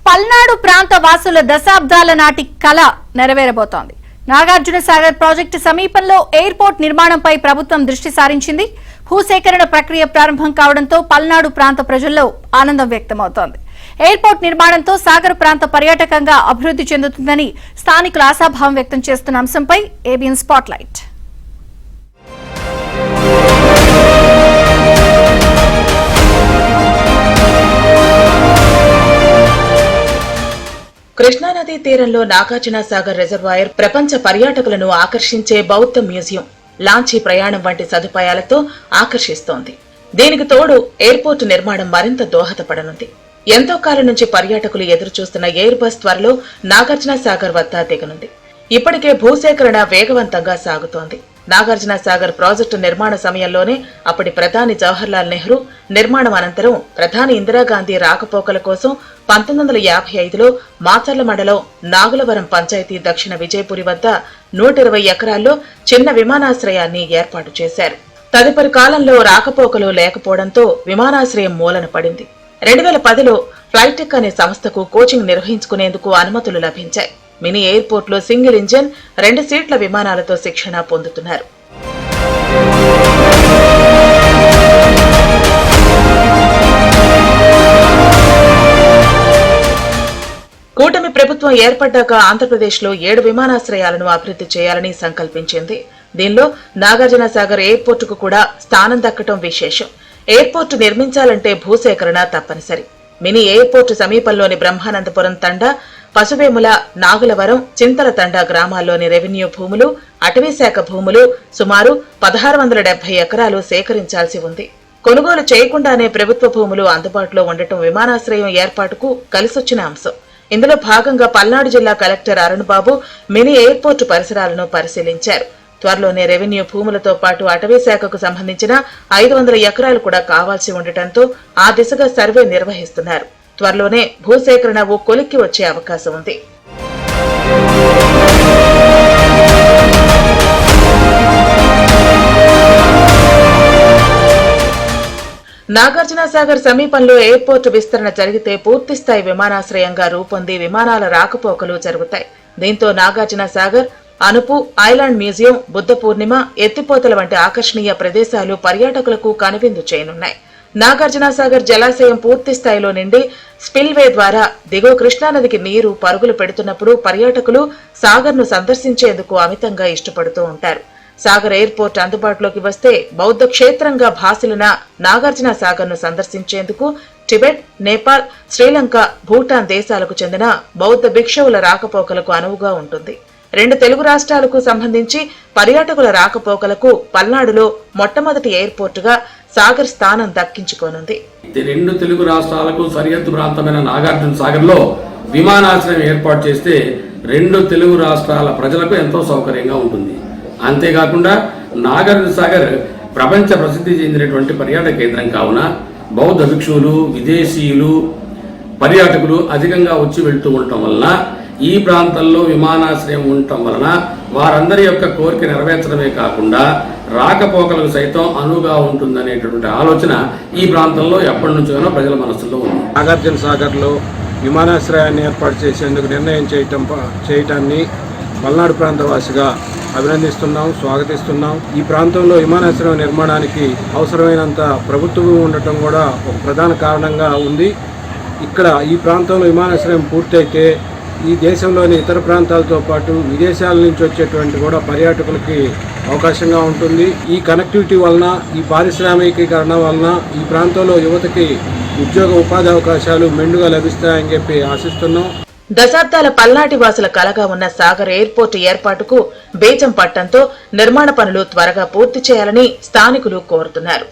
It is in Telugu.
పల్నాడు ప్రాంత వాసుల దశాబ్దాల నాటి కళ నెరవేరబోతోంది. నాగార్జున సాగర్ ప్రాజెక్టు సమీపంలో ఎయిర్పోర్ట్ నిర్మాణంపై ప్రభుత్వం దృష్టి సారించింది. భూసేకరణ ప్రక్రియ ప్రారంభం కావడంతో పల్నాడు ప్రాంత ప్రజల్లో ఆనందం వ్యక్తమవుతోంది. ఎయిర్పోర్ట్ నిర్మాణంతో సాగర్ ప్రాంత పర్యాటకంగా అభివృద్ధి చెందుతుందని స్థానికులు ఆశాభావం వ్యక్తం చేస్తున్న అంశంపై ఏబిఎన్ స్పాట్లైట్. కృష్ణానదీ తీరంలో నాగార్జున సాగర్ రిజర్వాయర్ ప్రపంచ పర్యాటకులను ఆకర్షించే బౌద్ధ మ్యూజియం, లాంచీ ప్రయాణం వంటి సదుపాయాలతో ఆకర్షిస్తోంది. దీనికి తోడు ఎయిర్పోర్టు నిర్మాణం మరింత దోహదపడనుంది. ఎంతో కాలం నుంచి పర్యాటకులు ఎదురుచూస్తున్న ఎయిర్ బస్ త్వరలో నాగార్జున సాగర్ వద్ద దిగనుంది. ఇప్పటికే భూసేకరణ వేగవంతంగా సాగుతోంది. నాగార్జున సాగర్ ప్రాజెక్టు నిర్మాణ సమయంలోనే అప్పటి ప్రధాని జవహర్లాల్ నెహ్రూ, నిర్మాణం అనంతరం ప్రధాని ఇందిరాగాంధీ రాకపోకల కోసం 1955లో మాచర్ల మండలం నాగులవరం పంచాయతీ దక్షిణ విజయపురి వద్ద 120 ఎకరాల్లో చిన్న విమానాశ్రయాన్ని ఏర్పాటు చేశారు. తదుపరి కాలంలో రాకపోకలు లేకపోవడంతో విమానాశ్రయం మూలన పడింది. 2010లో ఫ్లైటెక్ అనే సంస్థకు కోచింగ్ నిర్వహించుకునేందుకు అనుమతులు లభించాయి. మినీ ఎయిర్పోర్ట్లో సింగిల్ ఇంజన్ 2 సీట్ల విమానాలతో శిక్షణ పొందుతున్నారు. కూటమి ప్రభుత్వం ఏర్పడ్డాక ఆంధ్రప్రదేశ్లో 7 విమానాశ్రయాలను అభివృద్ధి చేయాలని సంకల్పించింది. దీనిలో నాగార్జున సాగర్ ఎయిర్పోర్టుకు కూడా స్థానం దక్కడం విశేషం. ఎయిర్పోర్టు నిర్మించాలంటే భూసేకరణ తప్పనిసరి. మినీ ఎయిర్పోర్టు సమీపంలోని బ్రహ్మానందపురం తండా, పశువేముల, నాగులవరం, చింతల తండా గ్రామాల్లోని రెవెన్యూ భూములు, అటవీశాఖ భూములు సుమారు 1670 ఎకరాలు సేకరించాల్సి ఉంది. కొనుగోలు చేయకుండానే ప్రభుత్వ భూములు అందుబాటులో ఉండటం విమానాశ్రయం ఏర్పాటుకు కలిసొచ్చిన అంశం. ఇందులో భాగంగా పల్నాడు జిల్లా కలెక్టర్ అరుణ్ బాబు మినీ ఎయిర్పోర్టు పరిసరాలను పరిశీలించారు. త్వరలోనే రెవెన్యూ భూములతో పాటు అటవీశాఖకు సంబంధించిన 500 ఎకరాలు కూడా కావాల్సి ఉండటంతో ఆ దిశగా సర్వే నిర్వహిస్తున్నారు. త్వరలోనే భూసేకరణ ఓ కొలిక్కి వచ్చే అవకాశం ఉంది. నాగార్జున సాగర్ సమీపంలో ఎయిర్పోర్టు విస్తరణ జరిగితే పూర్తిస్థాయి విమానాశ్రయంగా రూపొంది విమానాల రాకపోకలు జరుగుతాయి. దీంతో నాగార్జున సాగర్, అనుపు, ఐలాండ్ మ్యూజియం, బుద్ధ పూర్ణిమ, ఎత్తిపోతల వంటి ఆకర్షణీయ ప్రదేశాలు పర్యాటకులకు కనువిందు చేయనున్నాయి. నాగార్జున సాగర్ జలాశయం పూర్తి స్థాయిలో నిండి స్పిల్వే ద్వారా దిగువ కృష్ణానదికి నీరు పరుగులు పెడుతున్నప్పుడు పర్యాటకులు సాగర్ను సందర్శించేందుకు అమితంగా ఇష్టపడుతూ ఉంటారు. సాగర్ ఎయిర్పోర్ట్ అందుబాటులోకి వస్తే బౌద్ధ క్షేత్రంగా భాసిల్లిన నాగార్జున సాగర్ను సందర్శించేందుకు టిబెట్, నేపాల్, శ్రీలంక, భూటాన్ దేశాలకు చెందిన బౌద్ధ భిక్షువుల రాకపోకలకు అనువుగా ఉంటుంది. 2 తెలుగు రాష్ట్రాలకు సంబంధించి పర్యాటకుల రాకపోకలకు పల్నాడులో మొట్టమొదటి ఎయిర్పోర్టుగా సాగర్ స్థానం దక్కించుకోనుంది. 2 తెలుగు రాష్ట్రాలకు సరిహద్దు ప్రాంతమైన నాగార్జున సాగర్ లో విమానాశ్రయం ఏర్పాటు చేస్తే 2 తెలుగు రాష్ట్రాల ప్రజలకు ఎంతో సౌకర్యంగా ఉంటుంది. అంతేకాకుండా నాగార్జున సాగర్ ప్రపంచ ప్రసిద్ధి చెందినటువంటి పర్యాటక కేంద్రం కావున బౌద్ధ భిక్షువులు, విదేశీయులు, పర్యాటకులు అధికంగా వచ్చి వెళ్తూ ఉండటం వలన ఈ ప్రాంతంలో విమానాశ్రయం ఉండటం వలన వారందరి యొక్క కోరిక నెరవేర్చడమే కాకుండా రాకపోకలకు సైతం అనువుగా ఉంటుందనేటువంటి ఆలోచన ఈ ప్రాంతంలో ఎప్పటి నుంచో ప్రజల మనసులో ఉంది. నాగార్జున సాగర్లో విమానాశ్రయాన్ని ఏర్పాటు చేసేందుకు నిర్ణయం చేయటాన్ని పల్నాడు ప్రాంతవాసిగా అభినందిస్తున్నాం, స్వాగతిస్తున్నాం. ఈ ప్రాంతంలో విమానాశ్రయం నిర్మాణానికి అవసరమైనంత ప్రభుత్వం ఉండటం కూడా ఒక ప్రధాన కారణంగా ఉంది. ఇక్కడ ఈ ప్రాంతంలో విమానాశ్రయం పూర్తయితే ఈ దేశంలోని ఇతర ప్రాంతాలతో పాటు విదేశాల నుంచి వచ్చేటువంటి కూడా పర్యాటకులకి అవకాశంగా ఉంటుంది. ఈ కనెక్టివిటీ వలన, ఈ పారిశ్రామికీకరణ వలన ఈ ప్రాంతంలో యువతకి ఉద్యోగ ఉపాధి అవకాశాలు మెండుగా లభిస్తాయని చెప్పి ఆశిస్తున్నాం. దశాబ్దాల పల్నాటి వాసుల కలగా ఉన్న సాగర్ ఎయిర్పోర్టు ఏర్పాటుకు బేచం పట్టంతో నిర్మాణ పనులు త్వరగా పూర్తి చేయాలని స్థానికులు కోరుతున్నారు.